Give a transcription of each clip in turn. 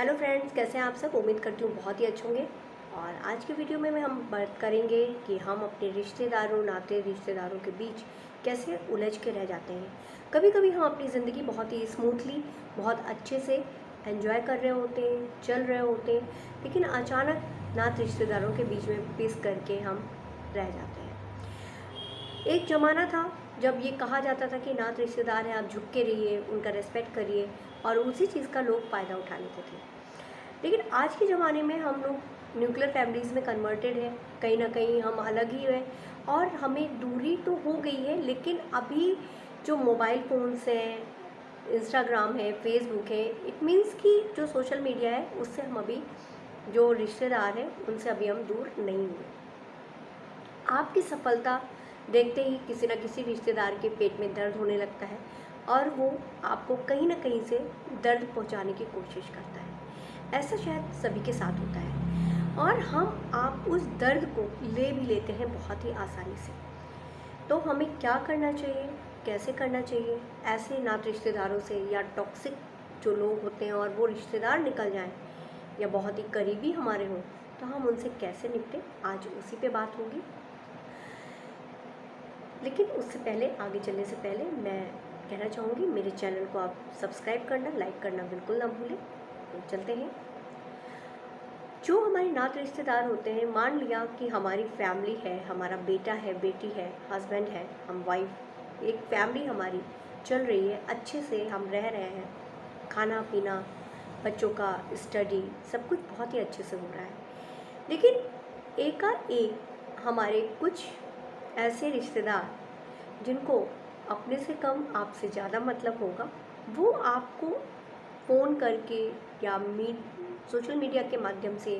Hello friends, कैसे हैं आप सब। उम्मीद करती हूँ बहुत ही अच्छे होंगे। और आज की वीडियो में हम बात करेंगे कि हम अपने रिश्तेदारों नाते रिश्तेदारों के बीच कैसे उलझ के रह जाते हैं। कभी कभी हम अपनी ज़िंदगी बहुत ही स्मूथली, बहुत अच्छे से एंजॉय कर रहे होते हैं, चल रहे होते हैं, लेकिन अचानक नात रिश्तेदारों के बीच में पिस करके हम रह जाते हैं। एक ज़माना था जब ये कहा जाता था कि नात रिश्तेदार हैं, आप झुक के रहिए, उनका रेस्पेक्ट करिए, और उसी चीज़ का लोग फ़ायदा उठा लेते थे। लेकिन आज के ज़माने में हम लोग न्यूक्लियर फैमिलीज़ में कन्वर्टेड है, कहीं ना कहीं हम अलग ही हैं और हमें दूरी तो हो गई है, लेकिन अभी जो मोबाइल फ़ोन्स हैं, इंस्टाग्राम है, फेसबुक है, इट मीन्स कि जो सोशल मीडिया है, उससे हम अभी जो रिश्तेदार हैं उनसे अभी हम दूर नहीं हुए। आपकी सफलता देखते ही किसी न किसी रिश्तेदार के पेट में दर्द होने लगता है और वो आपको कहीं ना कहीं से दर्द पहुंचाने की कोशिश करता है। ऐसा शायद सभी के साथ होता है और हम आप उस दर्द को ले भी लेते हैं बहुत ही आसानी से। तो हमें क्या करना चाहिए, कैसे करना चाहिए ऐसे नात रिश्तेदारों से, या टॉक्सिक जो लोग होते हैं और वो रिश्तेदार निकल जाएं या बहुत ही करीबी हमारे हों, तो हम उनसे कैसे निपटें, आज उसी पे बात होगी। लेकिन उससे पहले, आगे चलने से पहले मैं कहना चाहूँगी मेरे चैनल को आप सब्सक्राइब करना, लाइक करना बिल्कुल ना भूलें। तो चलते हैं। जो हमारे नात रिश्तेदार होते हैं, मान लिया कि हमारी फैमिली है, हमारा बेटा है, बेटी है, हस्बैंड है, हम वाइफ, एक फैमिली हमारी चल रही है, अच्छे से हम रह रहे हैं, खाना पीना, बच्चों का स्टडी, सब कुछ बहुत ही अच्छे से हो रहा है। लेकिन एकाएक हमारे कुछ ऐसे रिश्तेदार जिनको अपने से कम आपसे ज़्यादा मतलब होगा, वो आपको फ़ोन करके या सोशल मीडिया के माध्यम से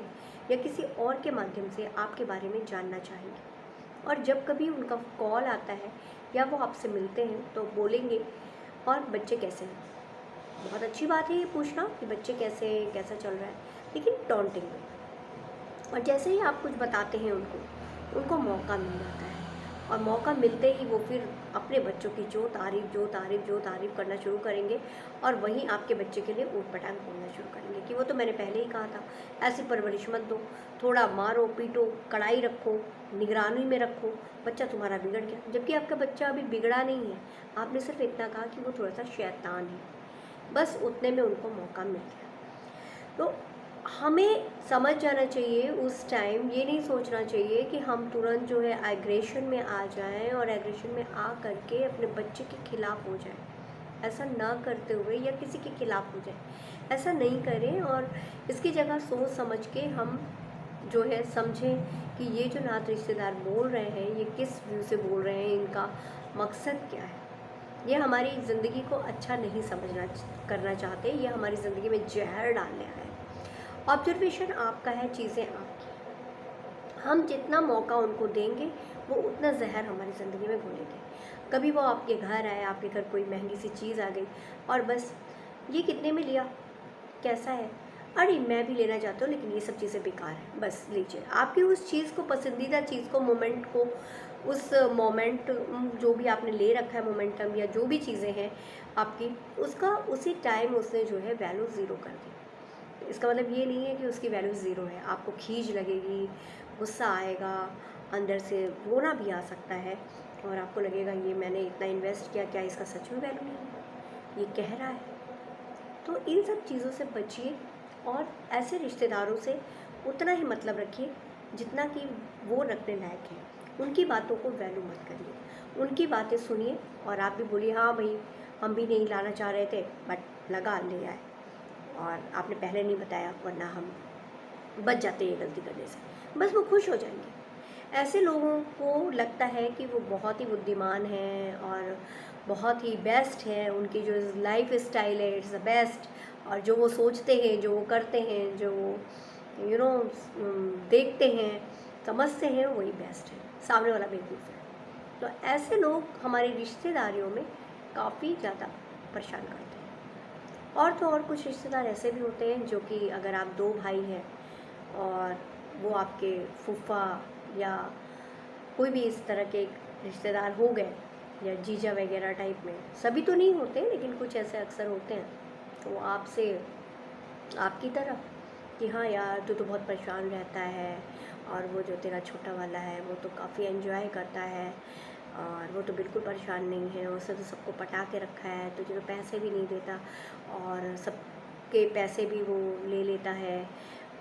या किसी और के माध्यम से आपके बारे में जानना चाहेंगे। और जब कभी उनका कॉल आता है या वो आपसे मिलते हैं तो बोलेंगे, और बच्चे कैसे हैं। बहुत अच्छी बात है ये पूछना कि बच्चे कैसे हैं, कैसा चल रहा है, लेकिन टॉन्टिंग में। और जैसे ही आप कुछ बताते हैं उनको मौका मिल जाता है, और मौका मिलते ही वो फिर अपने बच्चों की जो तारीफ़ करना शुरू करेंगे, और वहीं आपके बच्चे के लिए ऊट पटांग बोलना शुरू करेंगे कि वो तो मैंने पहले ही कहा था, ऐसी परवरिश मत दो, थोड़ा मारो पीटो, कड़ाई रखो, निगरानी में रखो, बच्चा तुम्हारा बिगड़ गया। जबकि आपका बच्चा अभी बिगड़ा नहीं है, आपने सिर्फ इतना कहा कि वो थोड़ा सा शैतान है, बस उतने में उनको मौका मिल गया। तो हमें समझ जाना चाहिए उस टाइम, ये नहीं सोचना चाहिए कि हम तुरंत जो है एग्रेशन में आ जाएं और एग्रेशन में आ करके अपने बच्चे के खिलाफ हो जाएं। ऐसा ना करते हुए या किसी के खिलाफ हो जाए, ऐसा नहीं करें। और इसकी जगह सोच समझ के हम जो है समझें कि ये जो नात रिश्तेदार बोल रहे हैं ये किस व्यू से बोल रहे हैं, इनका मकसद क्या है। ये हमारी ज़िंदगी को अच्छा नहीं समझना करना चाहते, ये हमारी ज़िंदगी में जहर डालने आए हैं। ऑब्जर्वेशन आपका है, चीज़ें आपकी। हम जितना मौका उनको देंगे वो उतना जहर हमारी ज़िंदगी में घोलेंगे। कभी वो आपके घर आए, आपके घर कोई महंगी सी चीज़ आ गई और बस, ये कितने में लिया, कैसा है, अरे मैं भी लेना चाहता हूँ लेकिन ये सब चीज़ें बेकार है, बस लीजिए। आपकी उस चीज़ को, पसंदीदा चीज़ को, मोमेंट को, उस मोमेंट जो भी आपने ले रखा है, मोमेंटम या जो भी चीज़ें हैं आपकी, उसका उसी टाइम उसने जो है वैल्यू ज़ीरो कर दी। इसका मतलब ये नहीं है कि उसकी वैल्यू ज़ीरो है। आपको खींच लगेगी, गुस्सा आएगा, अंदर से रोना भी आ सकता है, और आपको लगेगा ये मैंने इतना इन्वेस्ट किया, क्या इसका सच में वैल्यू नहीं है, ये कह रहा है। तो इन सब चीज़ों से बचिए और ऐसे रिश्तेदारों से उतना ही मतलब रखिए जितना कि वो रखने लायक है। उनकी बातों को वैल्यू मत करिए, उनकी बातें सुनिए और आप भी बोलिए हाँ भाई, हम भी नहीं लाना चाह रहे थे बट लगा ले आए, और आपने पहले नहीं बताया वरना हम बच जाते ये गलती करने से, बस वो खुश हो जाएंगे। ऐसे लोगों को लगता है कि वो बहुत ही बुद्धिमान हैं और बहुत ही बेस्ट हैं, उनकी जो लाइफ स्टाइल है इट्स द बेस्ट, और जो वो सोचते हैं, जो वो करते हैं, जो वो देखते हैं, समझते हैं, वही बेस्ट है, सामने वाला बेवकूफ़ है। तो ऐसे लोग हमारी रिश्तेदारियों में काफ़ी ज़्यादा परेशान करते हैं। और तो और कुछ रिश्तेदार ऐसे भी होते हैं जो कि, अगर आप दो भाई हैं और वो आपके फूफा या कोई भी इस तरह के रिश्तेदार हो गए, या जीजा वगैरह टाइप में, सभी तो नहीं होते लेकिन कुछ ऐसे अक्सर होते हैं, तो वो आपसे आपकी तरह कि हाँ यार तू तो बहुत परेशान रहता है, और वो जो तेरा छोटा वाला है वो तो काफ़ी एंजॉय करता है, और वो तो बिल्कुल परेशान नहीं है, उसने तो सबको पटा के रखा है, तुझे तो पैसे भी नहीं देता, और सबके पैसे भी वो ले लेता है,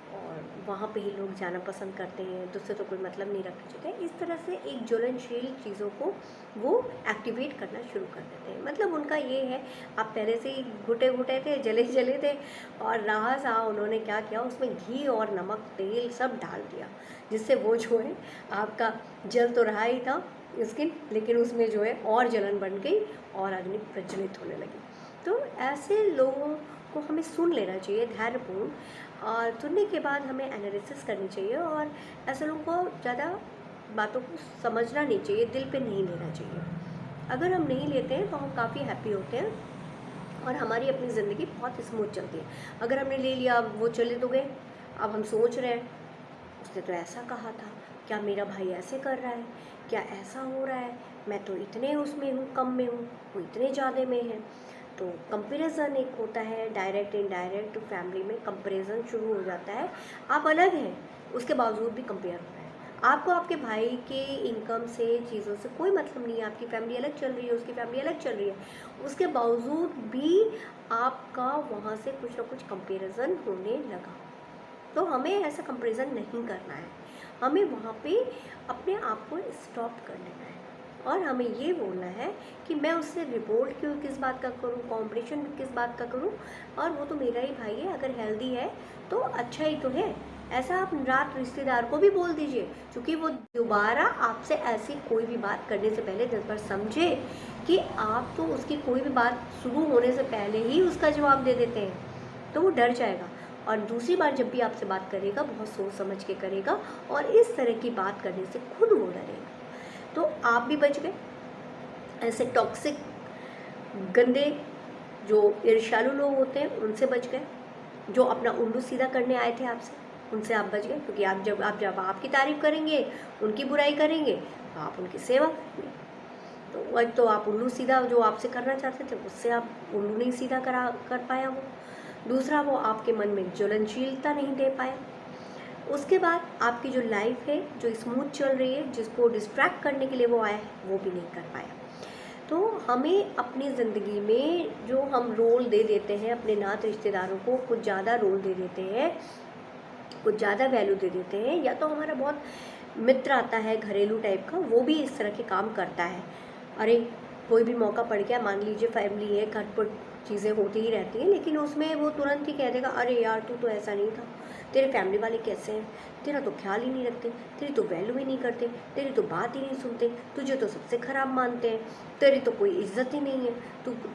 और वहाँ पे ही लोग जाना पसंद करते हैं, तुझसे तो कोई मतलब नहीं रखना चाहते। इस तरह से एक ज्वलनशील चीज़ों को वो एक्टिवेट करना शुरू कर देते हैं। मतलब उनका ये है, आप पहले से ही घुटे घुटे थे, जले जले थे, और रहा सा उन्होंने क्या किया, उसमें घी और नमक तेल सब डाल दिया, जिससे वो जो है आपका जल तो रहा ही था स्किन, लेकिन उसमें जो है और जलन बन गई और अग्नि प्रज्वलित होने लगी। तो ऐसे लोगों को हमें सुन लेना चाहिए धैर्यपूर्ण, और सुनने के बाद हमें एनालिसिस करनी चाहिए, और ऐसे लोगों को ज़्यादा बातों को समझना नहीं चाहिए, दिल पे नहीं लेना चाहिए। अगर हम नहीं लेते हैं तो हम काफ़ी हैप्पी होते हैं और हमारी अपनी ज़िंदगी बहुत स्मूथ चलती है। अगर हमने ले लिया, वो चले तो गए, अब हम सोच रहे हैं उसने तो ऐसा कहा था, क्या मेरा भाई ऐसे कर रहा है, क्या ऐसा हो रहा है, मैं तो इतने उसमें हूँ, कम में हूँ, वो इतने ज़्यादा में है। तो कंपैरिजन एक होता है, डायरेक्ट इनडायरेक्ट फैमिली में कंपैरिजन शुरू हो जाता है। आप अलग हैं, उसके बावजूद भी कंपेयर हो रहा है। आपको आपके भाई के इनकम से, चीज़ों से कोई मतलब नहीं है, आपकी फैमिली अलग चल रही है, उसकी फैमिली अलग चल रही है, उसके बावजूद भी आपका वहाँ से कुछ ना कुछ कंपैरिजन होने लगा। तो हमें ऐसा कंपैरिजन नहीं करना है, हमें वहाँ पे अपने आप को स्टॉप कर लेना है, और हमें ये बोलना है कि मैं उससे रिपोर्ट क्यों, किस बात का करूँ, कॉम्पिटिशन किस बात का करूँ, और वो तो मेरा ही भाई है, अगर हेल्दी है तो अच्छा ही तो है। ऐसा आप रात रिश्तेदार को भी बोल दीजिए, क्योंकि वो दोबारा आपसे ऐसी कोई भी बात करने से पहले 10 बार समझे कि आप तो उसकी कोई भी बात शुरू होने से पहले ही उसका जवाब दे देते हैं, तो वो डर जाएगा, और दूसरी बार जब भी आपसे बात करेगा बहुत सोच समझ के करेगा, और इस तरह की बात करने से खुद वो डरेगा। तो आप भी बच गए ऐसे टॉक्सिक, गंदे, जो ईर्ष्यालु लोग होते हैं उनसे बच गए, जो अपना उल्लू सीधा करने आए थे आपसे, उनसे आप बच गए, क्योंकि आप जब आपकी तारीफ करेंगे, उनकी बुराई करेंगे, तो आप उनकी सेवा करेंगे। तो एक तो आप उल्लू सीधा जो आपसे करना चाहते थे, उससे आप उल्लू नहीं सीधा कर पाया वो, दूसरा वो आपके मन में ज्वलनशीलता नहीं दे पाया, उसके बाद आपकी जो लाइफ है जो स्मूथ चल रही है, जिसको डिस्ट्रैक्ट करने के लिए वो आया है, वो भी नहीं कर पाया। तो हमें अपनी ज़िंदगी में जो हम रोल दे देते हैं अपने नात रिश्तेदारों को, कुछ ज़्यादा रोल दे देते हैं, कुछ ज़्यादा वैल्यू दे देते हैं, या तो हमारा बहुत मित्र आता है घरेलू टाइप का, वो भी इस तरह के काम करता है। अरे कोई भी मौका पड़ गया, मान लीजिए फैमिली है, खटपट चीज़ें होती ही रहती हैं, लेकिन उसमें वो तुरंत ही कह देगा, अरे यार तू तो ऐसा नहीं था, तेरे फैमिली वाले कैसे हैं, तेरा तो ख्याल ही नहीं रखते, तेरी तो वैल्यू ही नहीं करते, तेरी तो बात ही नहीं सुनते, तुझे तो सबसे ख़राब मानते हैं, तेरी तो कोई इज्जत ही नहीं है,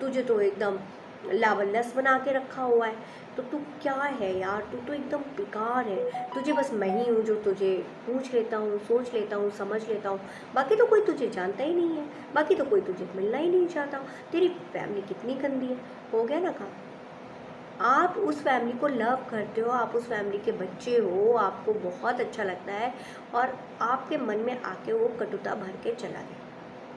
तुझे तो एकदम लावलस बना के रखा हुआ है, तो तू क्या है यार, तू तो एकदम बेकार है, तुझे बस मैं ही हूँ जो तुझे पूछ लेता हूँ, सोच लेता हूँ, समझ लेता हूँ, बाकी तो कोई तुझे जानता ही नहीं है, बाकी तो कोई तुझे मिलना ही नहीं चाहता, तेरी फैमिली कितनी गंदी है। हो गया ना काम। आप उस फैमिली को लव करते हो, आप उस फैमिली के बच्चे हो, आपको बहुत अच्छा लगता है, और आपके मन में आके वो कटुता भर के चला गया।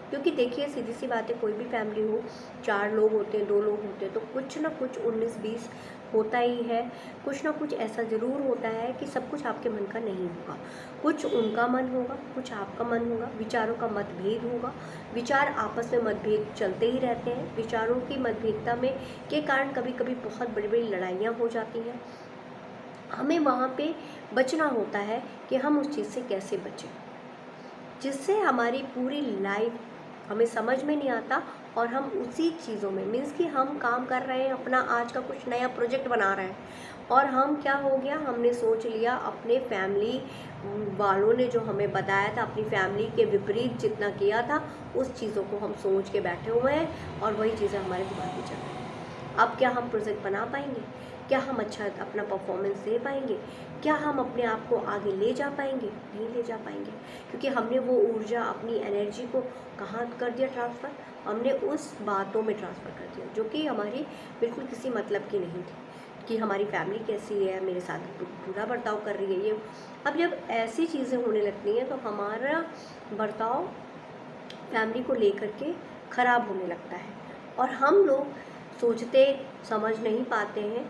क्योंकि देखिए सीधी सी बात है, कोई भी फैमिली हो, 4 लोग होते हैं, 2 लोग होते हैं, तो कुछ ना कुछ 19-20 होता ही है, कुछ ना कुछ ऐसा ज़रूर होता है कि सब कुछ आपके मन का नहीं होगा, कुछ उनका मन होगा, कुछ आपका मन होगा, विचारों का मतभेद होगा, विचार आपस में मतभेद चलते ही रहते हैं, विचारों की मतभेदता में के कारण कभी कभी बहुत बड़ी बड़ी लड़ाइयाँ हो जाती हैं। हमें वहाँ पे बचना होता है कि हम उस चीज़ से कैसे बचें, जिससे हमारी पूरी लाइफ हमें समझ में नहीं आता, और हम उसी चीज़ों में मीन्स कि हम काम कर रहे हैं, अपना आज का कुछ नया प्रोजेक्ट बना रहे हैं, और हम क्या हो गया, हमने सोच लिया अपने फैमिली वालों ने जो हमें बताया था, अपनी फैमिली के विपरीत जितना किया था, उस चीज़ों को हम सोच के बैठे हुए हैं, और वही चीज़ें हमारे दिमाग में चल रही हैं। अब क्या हम प्रोजेक्ट बना पाएंगे, क्या हम अच्छा अपना परफॉर्मेंस दे पाएंगे, क्या हम अपने आप को आगे ले जा पाएंगे, नहीं ले जा पाएंगे, क्योंकि हमने वो ऊर्जा, अपनी एनर्जी को कहाँ कर दिया ट्रांसफ़र, हमने उस बातों में ट्रांसफ़र कर दिया जो कि हमारी बिल्कुल किसी मतलब की नहीं थी, कि हमारी फैमिली कैसी है, मेरे साथ बुरा बर्ताव कर रही है ये। अब जब ऐसी चीज़ें होने लगती हैं तो हमारा बर्ताव फैमिली को लेकर के ख़राब होने लगता है, और हम लोग सोचते समझ नहीं पाते हैं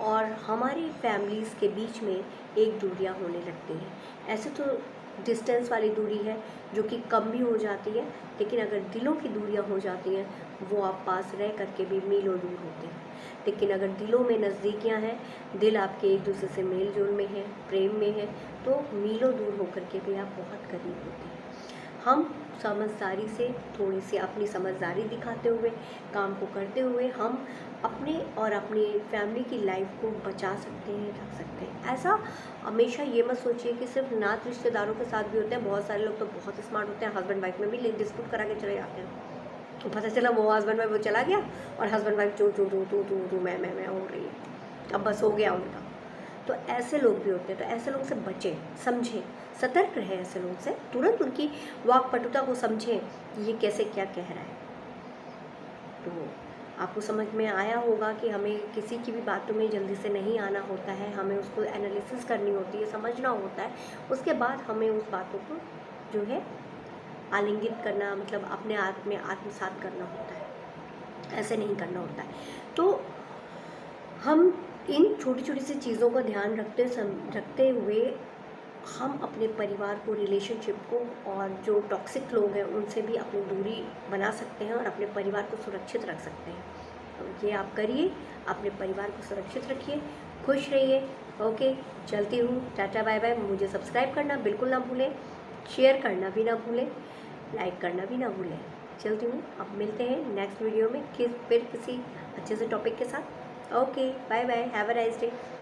और हमारी फैमिलीज़ के बीच में एक दूरियां होने लगती हैं। ऐसे तो डिस्टेंस वाली दूरी है जो कि कम भी हो जाती है, लेकिन अगर दिलों की दूरियां हो जाती हैं वो आप पास रह करके भी मीलों दूर होते हैं। लेकिन अगर दिलों में नज़दीकियां हैं, दिल आपके एक दूसरे से मेल जोल में है, प्रेम में है, तो मीलों दूर होकर के भी आप बहुत करीब होते हैं। हम समझदारी से, थोड़ी सी अपनी समझदारी दिखाते हुए, काम को करते हुए हम अपने और अपनी फैमिली की लाइफ को बचा सकते हैं, रख सकते हैं। ऐसा हमेशा ये मत सोचिए कि सिर्फ नात रिश्तेदारों के साथ भी होते हैं। बहुत सारे लोग तो बहुत स्मार्ट होते हैं, हस्बैंड वाइफ में भी डिस्प्यूट करा के चले जाते हैं। तो पता चला वो हस्बैंड वाइफ वो चला गया और हस्बैंड वाइफ चू चू चू चू चू चू मैं हो रही है, अब बस हो गया उनका। तो ऐसे लोग भी होते हैं, तो ऐसे लोग से बचें, समझें, सतर्क रहें ऐसे लोग से, तुरंत उनकी वाक्पटुता को समझें कि ये कैसे क्या कह रहा है। तो आपको समझ में आया होगा कि हमें किसी की भी बातों में जल्दी से नहीं आना होता है, हमें उसको एनालिसिस करनी होती है, समझना होता है, उसके बाद हमें उस बातों को जो है आलिंगित करना, मतलब अपने आप में आत्मसात करना होता है, ऐसे नहीं करना होता है। तो हम इन छोटी छोटी सी चीज़ों का ध्यान रखते हुए हम अपने परिवार को, रिलेशनशिप को, और जो टॉक्सिक लोग हैं उनसे भी अपनी दूरी बना सकते हैं और अपने परिवार को सुरक्षित रख सकते हैं। तो ये आप करिए, अपने परिवार को सुरक्षित रखिए, खुश रहिए। ओके, चलती हूँ, टाटा बाय बाय। मुझे सब्सक्राइब करना बिल्कुल ना भूलें, शेयर करना भी ना भूलें, लाइक करना भी ना भूलें। चलती हूँ, अब मिलते हैं नेक्स्ट वीडियो में फिर किसी अच्छे से टॉपिक के साथ। Okay, bye bye, have a nice day.